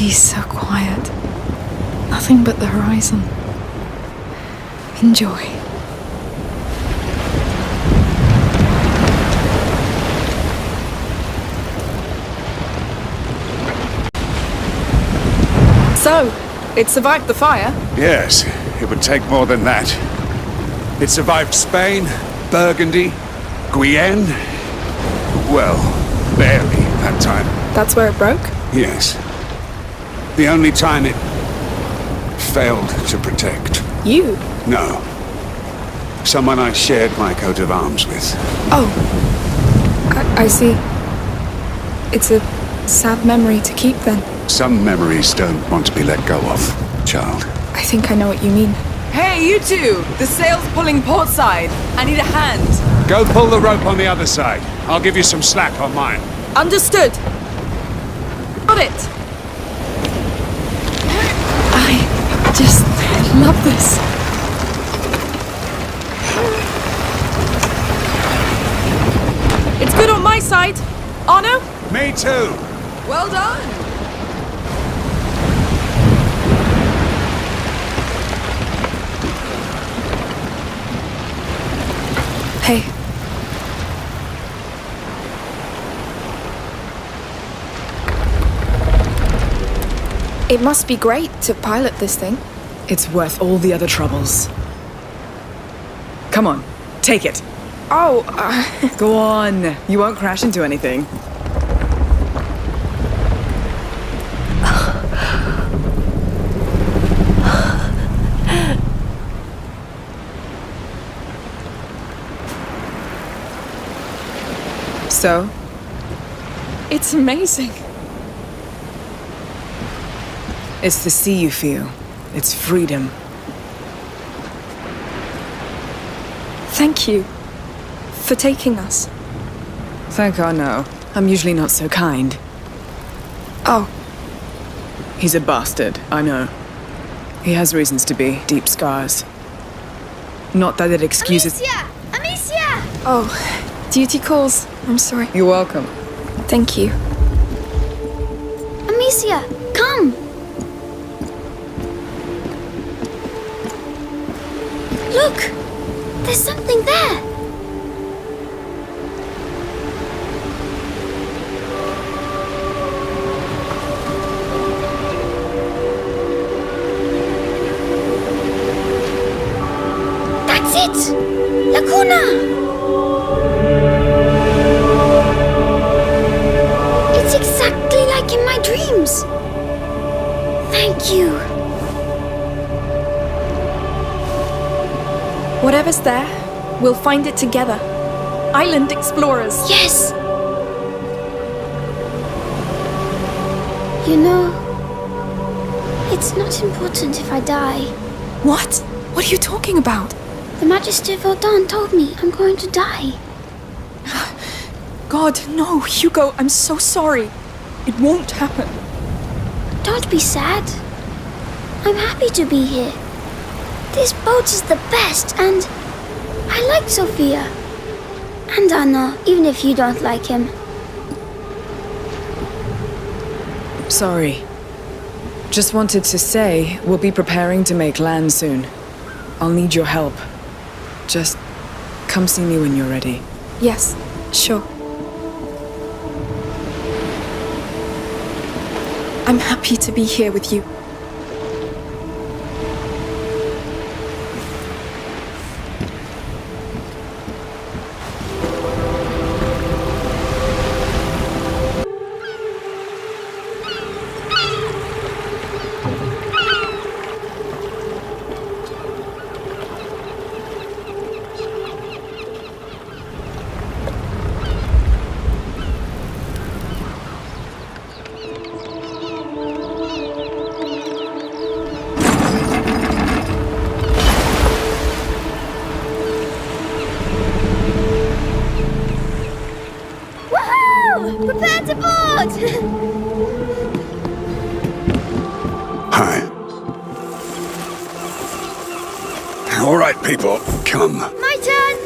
sea's so quiet. Nothing but the horizon. Enjoy. So, it survived the fire? Yes, it would take more than that. It survived Spain, Burgundy, Guyenne. Well, barely that time. That's where it broke? Yes. The only time it failed to protect. You? No. Someone I shared my coat of arms with. Oh. I see. It's a sad memory to keep then. Some memories don't want to be let go of, child. I think I know what you mean. Hey, you two! The sail's pulling port side. I need a hand. Go pull the rope on the other side. I'll give you some slack on mine. Understood. Got it. I just love this. It's good on my side. Arno? Me too. Well done. Hey. It must be great to pilot this thing. It's worth all the other troubles. Come on, take it. Oh, Go on. You won't crash into anything. So? it's amazing. It's the sea you feel. It's freedom. Thank you for taking us. Thank Arno. I'm usually not so kind. Oh, He's a bastard, I know. He has reasons to be. Deep scars. Not that it excuses... Amicia! Amicia! oh, duty calls. I'm sorry. You're welcome. Thank you. Amicia, come! Look! There's something there! That's it! Laguna! It's exactly like in my dreams. Thank you. Whatever's there, we'll find it together. Island explorers. Yes! You know, it's not important if I die. What? What are you talking about? The Magister Vaudan told me I'm going to die. God, no, Hugo, I'm so sorry. It won't happen. Don't be sad. I'm happy to be here. This boat is the best, and I like Sophia. And Anna, even if you don't like him. Sorry. Just wanted to say, we'll be preparing to make land soon. I'll need your help. Just come see me when you're ready. Yes, sure. I'm happy to be here with you. Woohoo! Prepare to board! Hi. All right, people, come. My turn!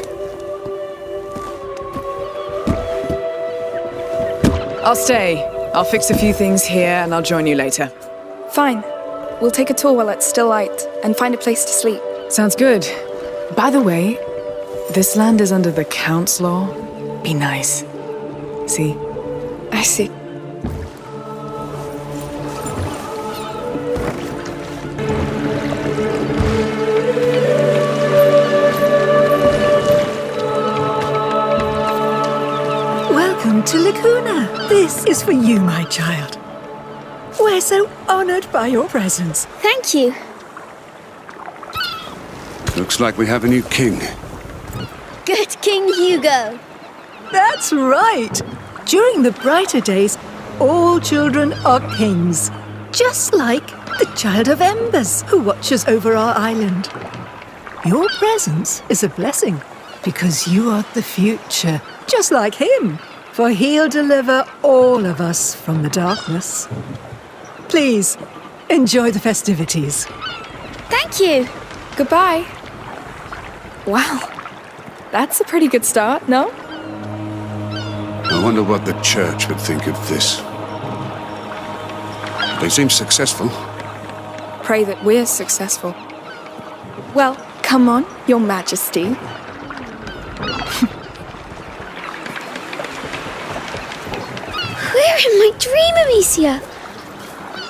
I'll stay. I'll fix a few things here and I'll join you later. Fine. We'll take a tour while it's still light and find a place to sleep. Sounds good. By the way, this land is under the Count's law. Be nice. See? I see. Welcome to Laguna. This is for you, my child. We're so honored by your presence. Thank you. Looks like we have a new king. Good King Hugo. That's right. During the brighter days, all children are kings. Just like the Child of Embers who watches over our island. Your presence is a blessing because you are the future, just like him. For he'll deliver all of us from the darkness. Please, enjoy the festivities. Thank you. Goodbye. Wow. That's a pretty good start, no? I wonder what the church would think of this. They seem successful. Pray that we're successful. Well, come on, Your Majesty. We're in my dream, Amicia.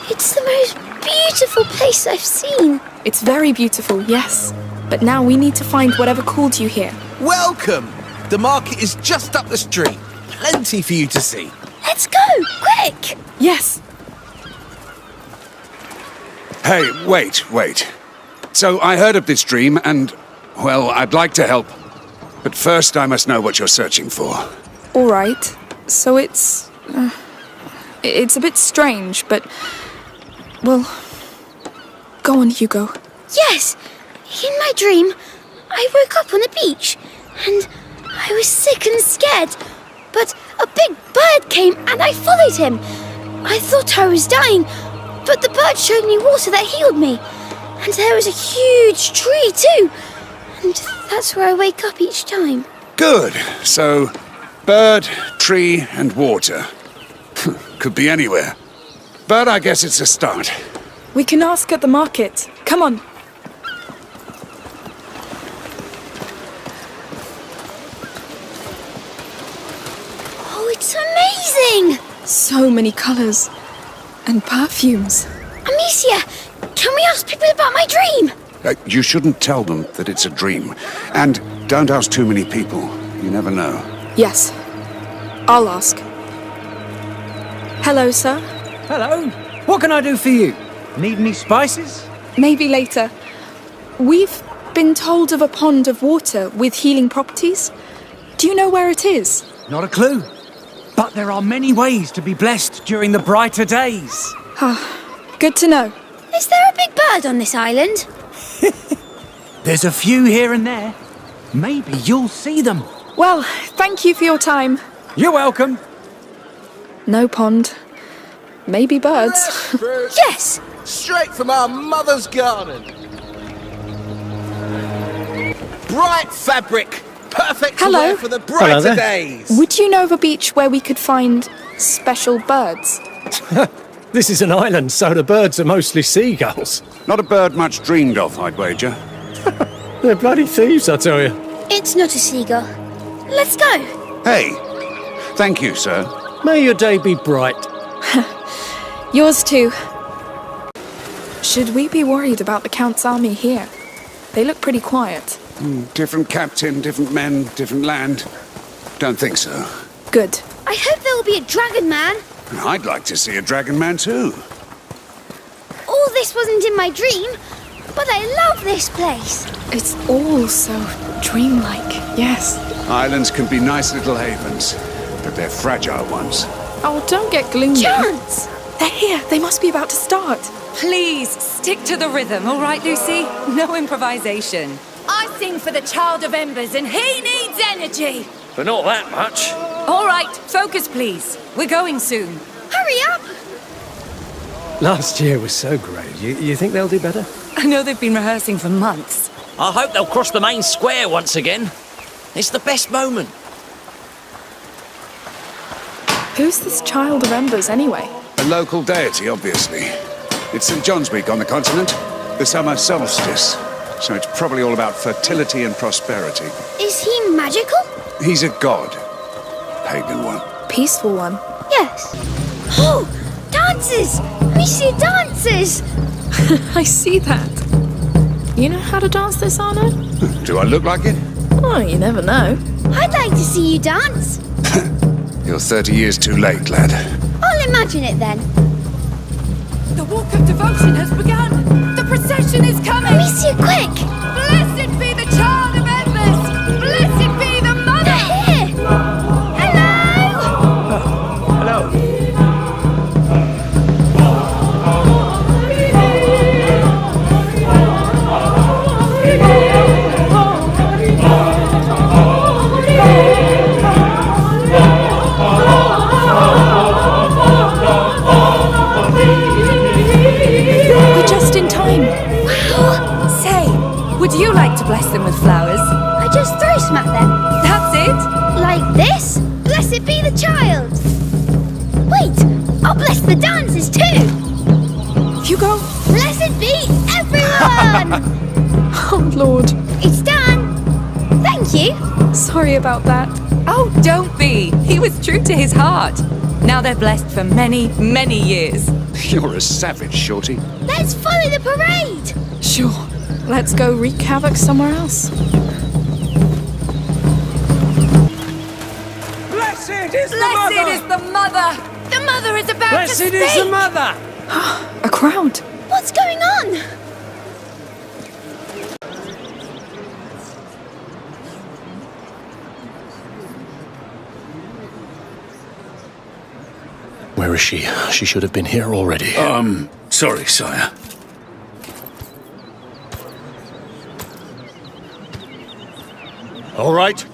It's the most beautiful place I've seen. It's very beautiful, yes. But now we need to find whatever called you here. Welcome! The market is just up the street. Plenty for you to see. Let's go, quick! Yes. Hey, wait. So I heard of this dream and, well, I'd like to help. But first I must know what you're searching for. All right. So it's a bit strange, but... Well, go on, Hugo. Yes, in my dream, I woke up on a beach, and I was sick and scared. But a big bird came and I followed him. I thought I was dying, but the bird showed me water that healed me. And there was a huge tree too. And that's where I wake up each time. Good. So, bird, tree, and water. Could be anywhere. But I guess it's a start. We can ask at the market. Come on. Oh, it's amazing! So many colors and perfumes. Amicia, can we ask people about my dream? You shouldn't tell them that it's a dream. And don't ask too many people. You never know. Yes, I'll ask. Hello, sir. Hello. What can I do for you? Need any spices? Maybe later. We've been told of a pond of water with healing properties. Do you know where it is? Not a clue. But there are many ways to be blessed during the brighter days. Good to know. Is there a big bird on this island? There's a few here and there. Maybe you'll see them. Well, thank you for your time. You're welcome. No pond. Maybe birds. Yes! Straight from our mother's garden. Bright fabric. Perfect to Hello. wear for the brighter days. Would you know of a beach where we could find special birds? This is an island, so the birds are mostly seagulls. Not a bird much dreamed of, I'd wager. They're bloody thieves, I tell you. It's not a seagull. Let's go. Hey, thank you, sir. May your day be bright. Yours too. Should we be worried about the Count's army here? They look pretty quiet. Different captain, different men, different land. Don't think so. Good. I hope there will be a dragon man. I'd like to see a dragon man too. All this wasn't in my dream, but I love this place. It's all so dreamlike. Yes. Islands can be nice little havens, but they're fragile ones. Oh, don't get gloomy. Chance! They're here. They must be about to start. Please, stick to the rhythm, all right, Lucy? No improvisation. I sing for the Child of Embers, and he needs energy. But not that much. All right, focus, please. We're going soon. Hurry up! Last year was so great. You think they'll do better? I know they've been rehearsing for months. I hope they'll cross the main square once again. It's the best moment. Who's this Child of Embers, anyway? A local deity, obviously. It's St. John's Week on the continent, the summer solstice. So it's probably all about fertility and prosperity. Is he magical? He's a god. Pagan one. Peaceful one. Yes. Oh, dances! We see dances! I see that. You know how to dance this, Arno? Do I look like it? Oh, you never know. I'd like to see you dance. You're 30 years too late, lad. I'll imagine it then. The walk of devotion has begun. The procession is coming. We see it quick. Blessed be the child of Embers. Blessed be the mother. They're here. Hello. Hello. We're just in time. Wow. Say, would you like to bless them with flowers? I just throw some at them. That's it. Like this? Blessed be the child. Wait, I'll bless the dancers too. Hugo. Blessed be everyone. Oh, Lord. It's done. Thank you. Sorry about that. Oh, don't be. He was true to his heart. Now they're blessed for many, many years. You're a savage, Shorty. Let's follow the parade. Sure. Let's go wreak havoc somewhere else. Blessed is the Blessed mother! is the mother. The mother is about Blessed to speak. is the mother! A crowd. What's going on? Where is she? She should have been here already. Sorry, sire. All right?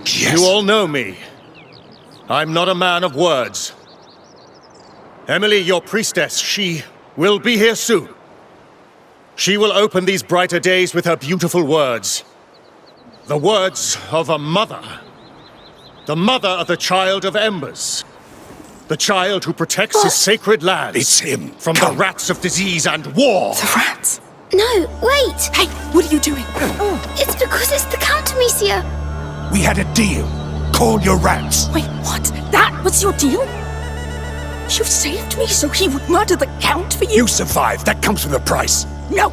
Yes. You all know me. I'm not a man of words. Emily, your priestess, she will be here soon. She will open these brighter days with her beautiful words. The words of a mother. The mother of the child of Embers. The child who protects his sacred lands. It's him. From the rats of disease and war. The rats. No, wait. Hey, what are you doing? It's because it's the Count, Amicia. We had a deal. Call your rats. Wait, what? That was your deal? You saved me so he would murder the Count for you? You survived. That comes with a price. No!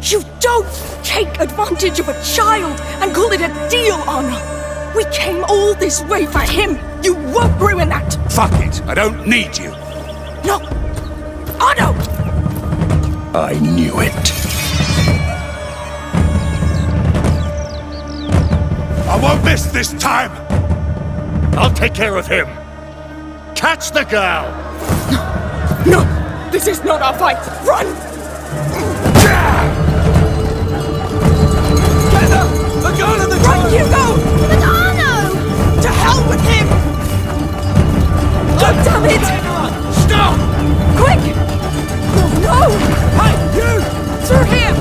You don't take advantage of a child and call it a deal, Anna! We came all this way for him! You won't ruin that! Fuck it. I don't need you. No! Otto! I knew it. I won't miss this time! I'll take care of him. Catch the girl! No! This is not our fight! Run! Heather! The girl in the Run, Hugo! But Arno! To hell with him! God damn it! Stop! Quick! Oh, no! Hey, you! Through him!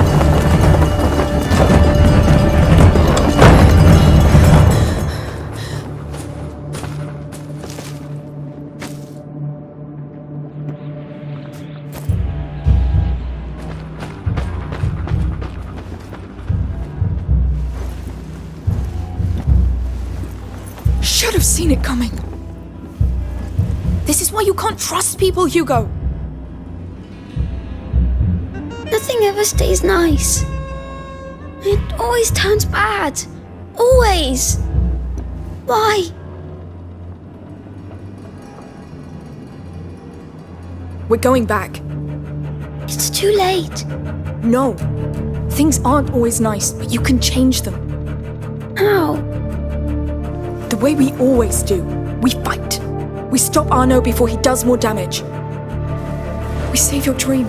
Should have seen it coming. This is why you can't trust people, Hugo. Nothing ever stays nice. It always turns bad. Always. Why? We're going back. It's too late. No. Things aren't always nice, but you can change them. How? The way we always do. We fight. We stop Arno before he does more damage. We save your dream.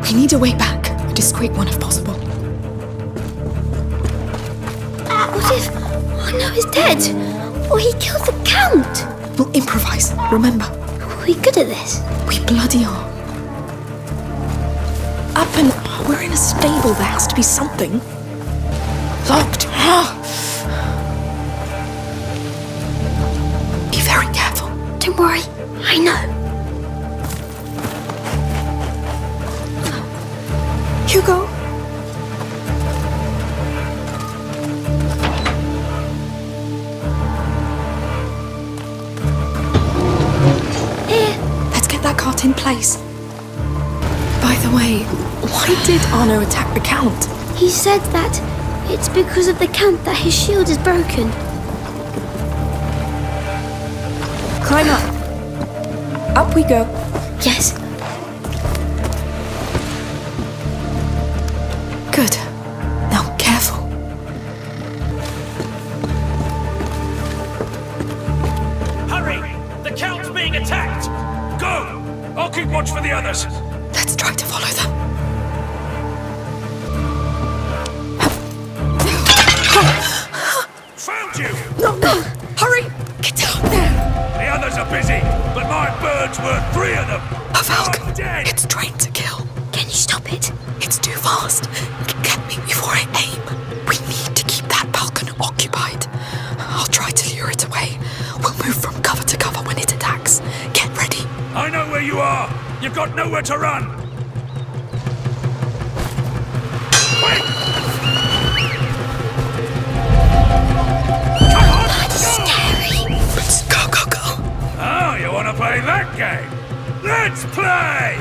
We need a way back. A discreet one if possible. What if Arno is dead? Or he killed the Count? We'll improvise, remember? Are we good at this? We bloody are. Up and we're in a stable. There has to be something. Locked. I know. Hugo? Here. Let's get that cart in place. By the way, why did Arno attack the Count? He said that it's because of the Count that his shield is broken. Climb up. Up we go. Yes. Good. Now, careful. Hurry! The Count's being attacked! Go! I'll keep watch for the others. Let's try to follow them. Found you! No! Hurry! Get down there! The others are busy, but my bird's worth 3 of them. A falcon. Dead. It's trained to kill. Can you stop it? It's too fast. Get me before I aim. We need to keep that falcon occupied. I'll try to lure it away. We'll move from cover to cover when it attacks. Get ready. I know where you are. You've got nowhere to run. Wait! Come on! That's scary. Let's go. Oh, you want to play that game? Let's play!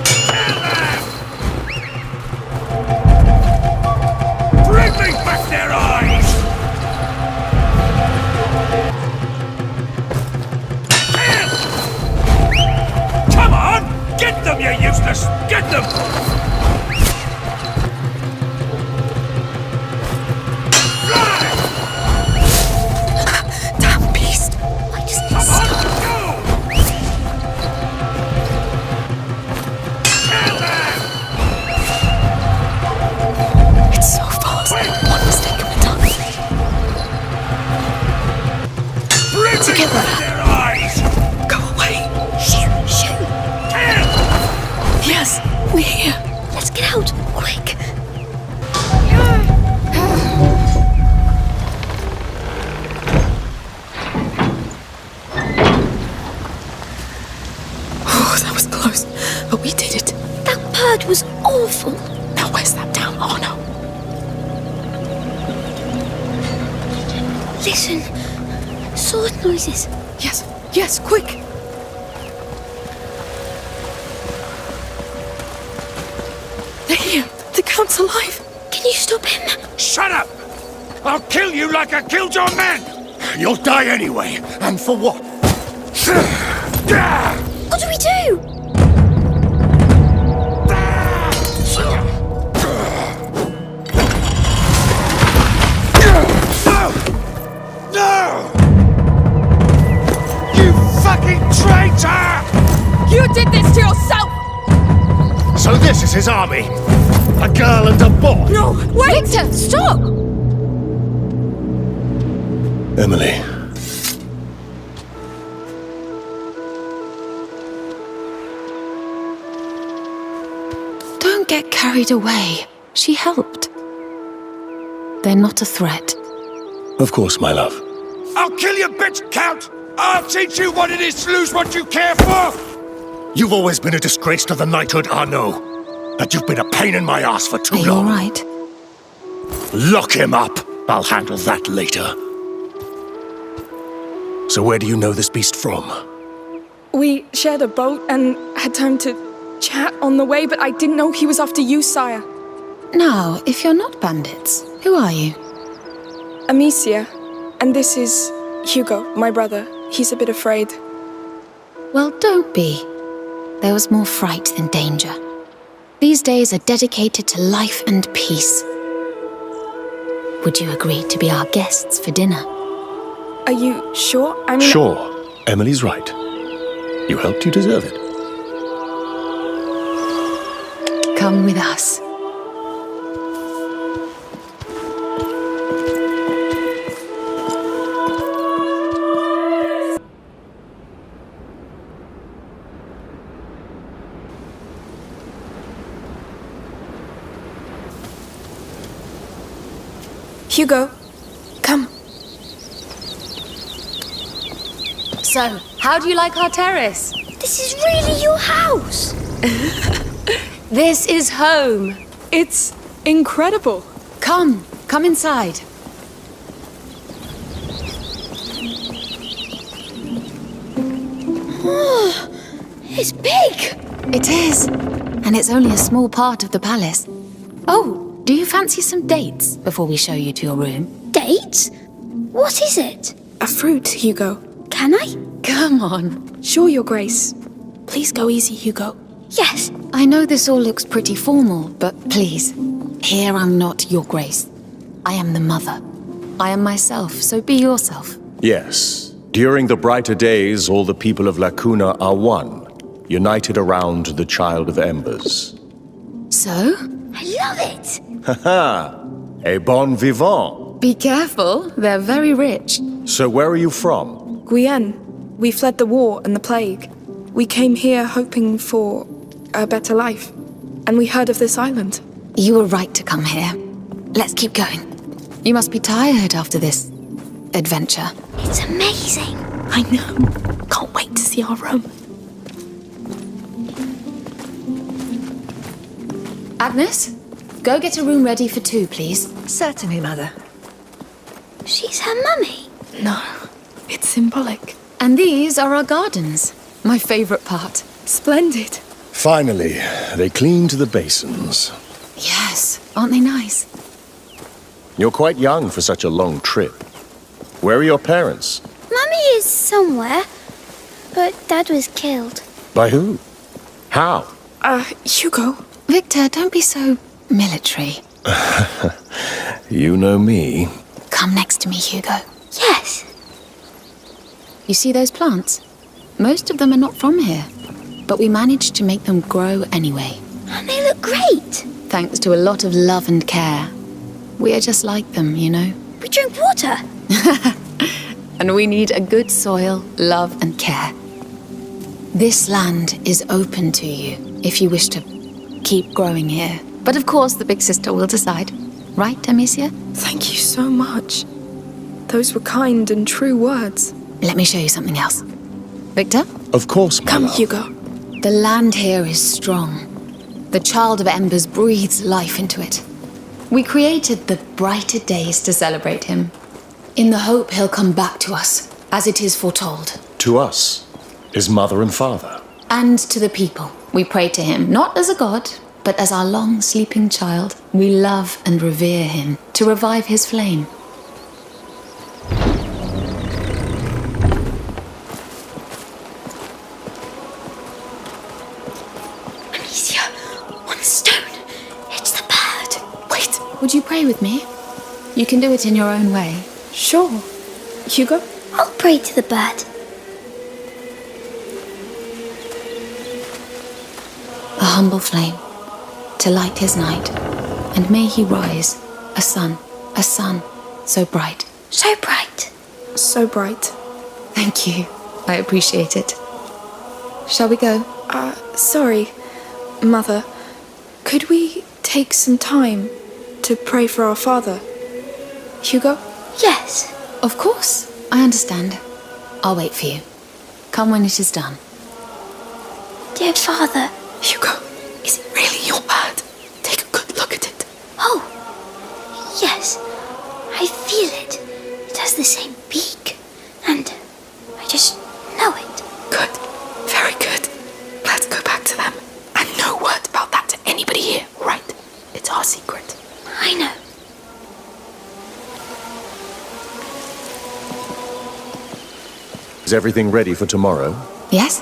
Kill them! Bring me back their eyes! Kill! Come on! Get them, you useless! Get them! Fly! Damn beast. Why doesn't it Come on, stop? go! Kill them! It's so fast. One mistake and we're done. Bring me Together. back their eyes! Go away. Shoot! Kill! Yes, we're here. Let's get out, quick! Oh, that was close. But we did it. That bird was awful. Now where's that damn Arno? Listen. Sword noises. Yes, quick. They're here. The Count's alive. Can you stop him? Shut up! I'll kill you like I killed your men! You'll die anyway, and for what? What do we do? No! You fucking traitor! You did this to yourself! So this is his army? A girl and a boy? No, wait! Victor, stop! Emily. Don't get carried away. She helped. They're not a threat. Of course, my love. I'll kill you, bitch, Count! I'll teach you what it is to lose what you care for! You've always been a disgrace to the knighthood, Arno. And you've been a pain in my ass for too Are you long. all right? Lock him up. I'll handle that later. So where do you know this beast from? We shared a boat and had time to chat on the way, but I didn't know he was after you, sire. Now, if you're not bandits, who are you? Amicia. And this is Hugo, my brother. He's a bit afraid. Well, don't be. There was more fright than danger. These days are dedicated to life and peace. Would you agree to be our guests for dinner? Are you sure? I mean... Sure. Emily's right. You helped, you deserve it. Come with us. Hugo, come. So, how do you like our terrace? This is really your house. This is home. It's incredible. Come inside. Oh, it's big. It is. And it's only a small part of the palace. Oh, do you fancy some dates before we show you to your room? Dates? What is it? A fruit, Hugo. Can I? Come on. Sure, Your Grace. Please go easy, Hugo. Yes. I know this all looks pretty formal, but please, here I'm not your grace. I am the mother. I am myself, so be yourself. Yes. During the brighter days, all the people of Lacuna are one, united around the Child of Embers. So? I love it. Haha! A bon vivant. Be careful, they're very rich. So where are you from? Guyenne. We fled the war and the plague. We came here hoping for a better life. And we heard of this island. You were right to come here. Let's keep going. You must be tired after this adventure. It's amazing. I know. Can't wait to see our room. Agnes, go get a room ready for 2, please. Certainly, Mother. She's her mummy. No, it's symbolic. And these are our gardens. My favorite part. Splendid. Finally, they cleaned the basins. Yes, aren't they nice? You're quite young for such a long trip. Where are your parents? Mummy is somewhere, but Dad was killed. By who? How? Hugo. Victor, don't be so military. You know me. Come next to me, Hugo. Yes. You see those plants? Most of them are not from here, but we managed to make them grow anyway. And they look great. Thanks to a lot of love and care. We are just like them, you know. We drink water. And we need a good soil, love and care. This land is open to you if you wish to keep growing here. But of course the big sister will decide. Right, Amicia? Thank you so much. Those were kind and true words. Let me show you something else. Victor? Of course, my Come, love. Hugo. The land here is strong. The Child of Embers breathes life into it. We created the brighter days to celebrate him, in the hope he'll come back to us, as it is foretold. To us, his mother and father. And to the people. We pray to him, not as a god, but as our long-sleeping child. We love and revere him, to revive his flame. Amicia, on the stone. It's the bird. Wait, would you pray with me? You can do it in your own way. Sure. Hugo? I'll pray to the bird. A humble flame, to light his night, and may he rise, a sun, so bright. So bright. So bright. Thank you. I appreciate it. Shall we go? Sorry, Mother. Could we take some time to pray for our father? Hugo? Yes. Of course. I understand. I'll wait for you. Come when it is done. Dear Father. Hugo, is it really your bird? Take a good look at it. Oh, yes. I feel it. It has the same beak. And I just know it. Good. Very good. Let's go back to them. And no word about that to anybody here, right? It's our secret. I know. Is everything ready for tomorrow? Yes?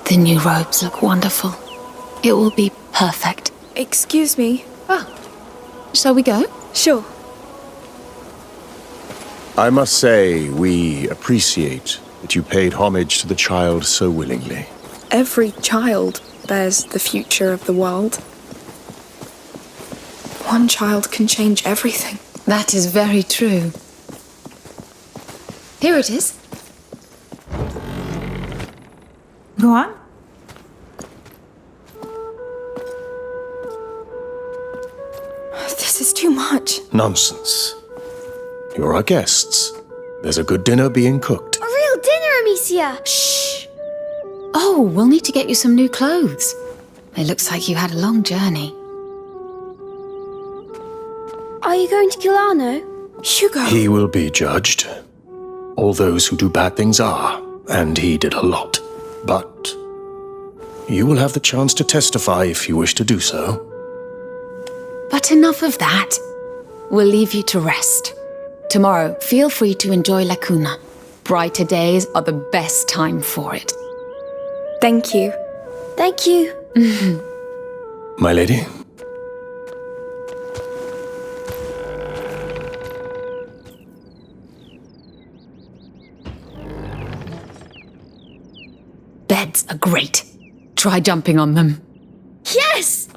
The new robes look wonderful. It will be perfect. Excuse me. Shall we go? Sure. I must say, we appreciate that you paid homage to the child so willingly. Every child bears the future of the world. One child can change everything. That is very true. Here it is. Go on. This is too much. Nonsense. You're our guests. There's a good dinner being cooked. A real dinner, Amicia. easier. Shh. Oh, we'll need to get you some new clothes. It looks like you had a long journey. Are you going to kill Arno? Hugo! He will be judged. All those who do bad things are, and he did a lot. But you will have the chance to testify if you wish to do so. But enough of that. We'll leave you to rest. Tomorrow, feel free to enjoy La Cuna. Brighter days are the best time for it. Thank you. Thank you. My lady? Beds are great. Try jumping on them. Yes!